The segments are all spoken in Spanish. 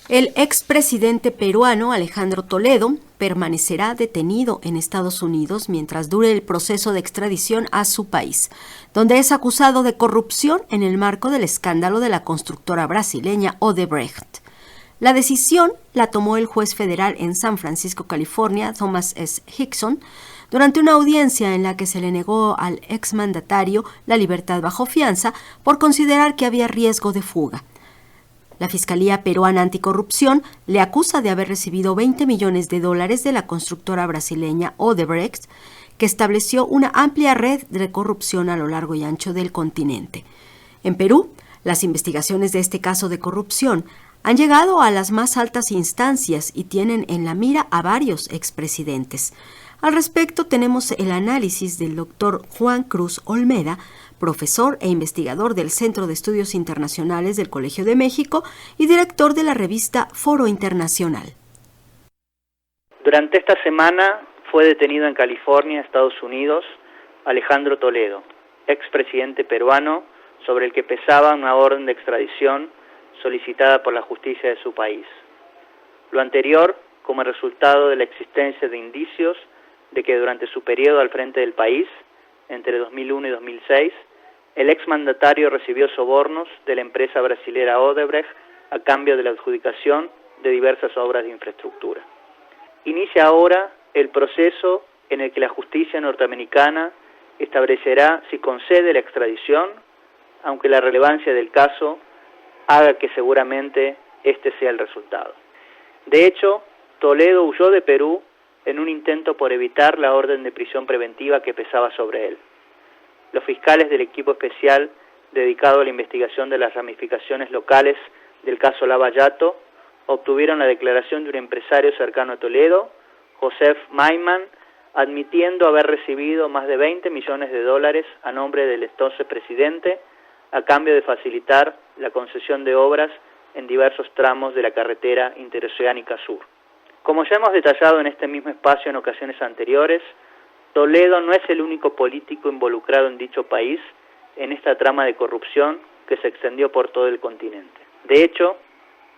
El expresidente peruano Alejandro Toledo permanecerá detenido en Estados Unidos mientras dure el proceso de extradición a su país, donde es acusado de corrupción en el marco del escándalo de la constructora brasileña Odebrecht. La decisión la tomó el juez federal en San Francisco, California, Thomas S. Hickson, durante una audiencia en la que se le negó al exmandatario la libertad bajo fianza por considerar que había riesgo de fuga. La Fiscalía Peruana Anticorrupción le acusa de haber recibido $20 millones de la constructora brasileña Odebrecht, que estableció una amplia red de corrupción a lo largo y ancho del continente. En Perú, las investigaciones de este caso de corrupción han llegado a las más altas instancias y tienen en la mira a varios expresidentes. Al respecto, tenemos el análisis del doctor Juan Cruz Olmeda, profesor e investigador del Centro de Estudios Internacionales del Colegio de México y director de la revista Foro Internacional. Durante esta semana fue detenido en California, Estados Unidos, Alejandro Toledo, expresidente peruano, sobre el que pesaba una orden de extradición solicitada por la justicia de su país. Lo anterior como resultado de la existencia de indicios de que durante su periodo al frente del país, entre 2001 y 2006, el exmandatario recibió sobornos de la empresa brasilera Odebrecht a cambio de la adjudicación de diversas obras de infraestructura. Inicia ahora el proceso en el que la justicia norteamericana establecerá si concede la extradición, aunque la relevancia del caso haga que seguramente este sea el resultado. De hecho, Toledo huyó de Perú en un intento por evitar la orden de prisión preventiva que pesaba sobre él. Los fiscales del equipo especial dedicado a la investigación de las ramificaciones locales del caso Lava Jato obtuvieron la declaración de un empresario cercano a Toledo, Joseph Maiman, admitiendo haber recibido más de $20 millones a nombre del entonces presidente a cambio de facilitar la concesión de obras en diversos tramos de la carretera interoceánica sur. Como ya hemos detallado en este mismo espacio en ocasiones anteriores, Toledo no es el único político involucrado en dicho país en esta trama de corrupción que se extendió por todo el continente. De hecho,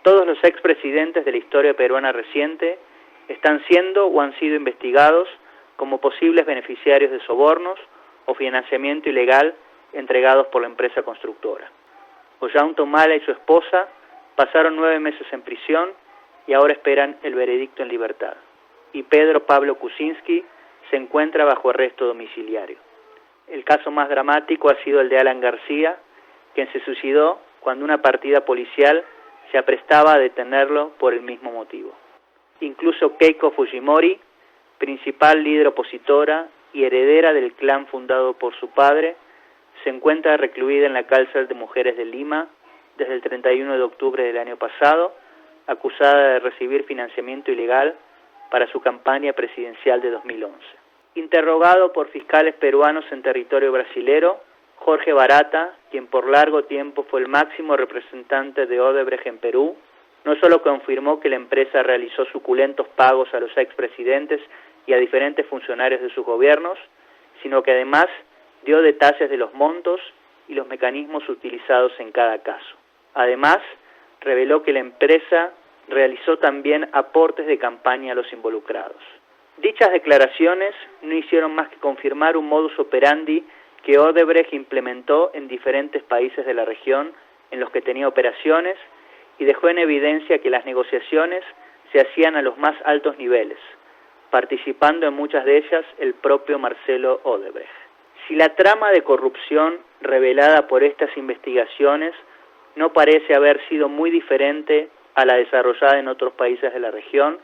todos los expresidentes de la historia peruana reciente están siendo o han sido investigados como posibles beneficiarios de sobornos o financiamiento ilegal entregados por la empresa constructora. Ollanta Humala y su esposa pasaron 9 meses en prisión y ahora esperan el veredicto en libertad. Y Pedro Pablo Kuczynski se encuentra bajo arresto domiciliario. El caso más dramático ha sido el de Alan García, quien se suicidó cuando una partida policial se aprestaba a detenerlo por el mismo motivo. Incluso Keiko Fujimori, principal líder opositora y heredera del clan fundado por su padre, se encuentra recluida en la cárcel de mujeres de Lima desde el 31 de octubre del año pasado, acusada de recibir financiamiento ilegal para su campaña presidencial de 2011. Interrogado por fiscales peruanos en territorio brasilero, Jorge Barata, quien por largo tiempo fue el máximo representante de Odebrecht en Perú, no solo confirmó que la empresa realizó suculentos pagos a los expresidentes y a diferentes funcionarios de sus gobiernos, sino que además dio detalles de los montos y los mecanismos utilizados en cada caso. Además, reveló que la empresa realizó también aportes de campaña a los involucrados. Dichas declaraciones no hicieron más que confirmar un modus operandi que Odebrecht implementó en diferentes países de la región en los que tenía operaciones y dejó en evidencia que las negociaciones se hacían a los más altos niveles, participando en muchas de ellas el propio Marcelo Odebrecht. Si la trama de corrupción revelada por estas investigaciones no parece haber sido muy diferente a la desarrollada en otros países de la región,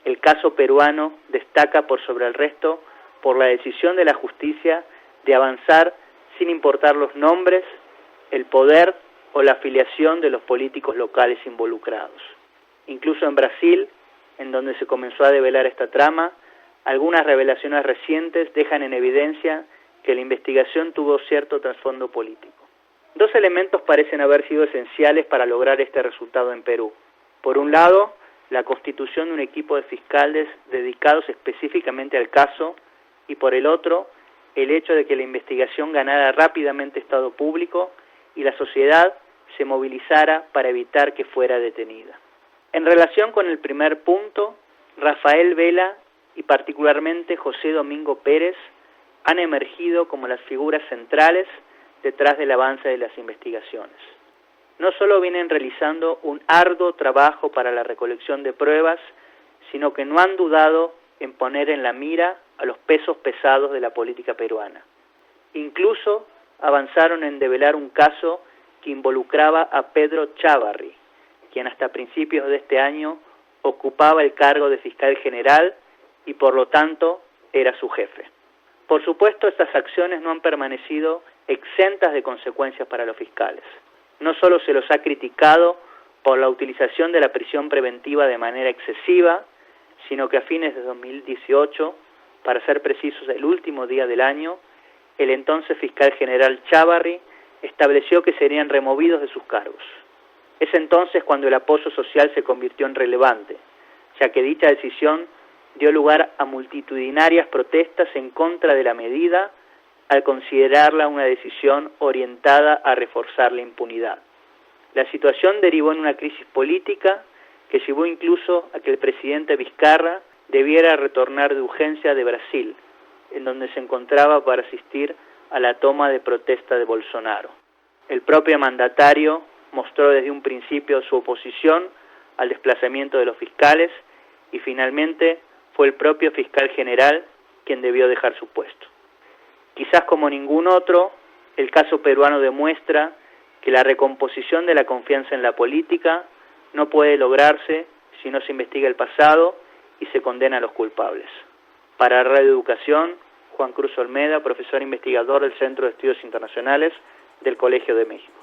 el caso peruano destaca por sobre el resto por la decisión de la justicia de avanzar sin importar los nombres, el poder o la afiliación de los políticos locales involucrados. Incluso en Brasil, en donde se comenzó a develar esta trama, algunas revelaciones recientes dejan en evidencia que la investigación tuvo cierto trasfondo político. Dos elementos parecen haber sido esenciales para lograr este resultado en Perú. Por un lado, la constitución de un equipo de fiscales dedicados específicamente al caso, y por el otro, el hecho de que la investigación ganara rápidamente estado público y la sociedad se movilizara para evitar que fuera detenida. En relación con el primer punto, Rafael Vela y particularmente José Domingo Pérez han emergido como las figuras centrales detrás del avance de las investigaciones. No solo vienen realizando un arduo trabajo para la recolección de pruebas, sino que no han dudado en poner en la mira a los pesos pesados de la política peruana. Incluso avanzaron en develar un caso que involucraba a Pedro Chávarri, quien hasta principios de este año ocupaba el cargo de fiscal general y por lo tanto era su jefe. Por supuesto, estas acciones no han permanecido exentas de consecuencias para los fiscales. No solo se los ha criticado por la utilización de la prisión preventiva de manera excesiva, sino que a fines de 2018, para ser precisos el último día del año, el entonces fiscal general Chávarri estableció que serían removidos de sus cargos. Es entonces cuando el apoyo social se convirtió en relevante, ya que dicha decisión dio lugar a multitudinarias protestas en contra de la medida al considerarla una decisión orientada a reforzar la impunidad. La situación derivó en una crisis política que llevó incluso a que el presidente Vizcarra debiera retornar de urgencia de Brasil, en donde se encontraba para asistir a la toma de protesta de Bolsonaro. El propio mandatario mostró desde un principio su oposición al desplazamiento de los fiscales y finalmente fue el propio fiscal general quien debió dejar su puesto. Quizás como ningún otro, el caso peruano demuestra que la recomposición de la confianza en la política no puede lograrse si no se investiga el pasado y se condena a los culpables. Para Radio Educación, Juan Cruz Olmeda, profesor investigador del Centro de Estudios Internacionales del Colegio de México.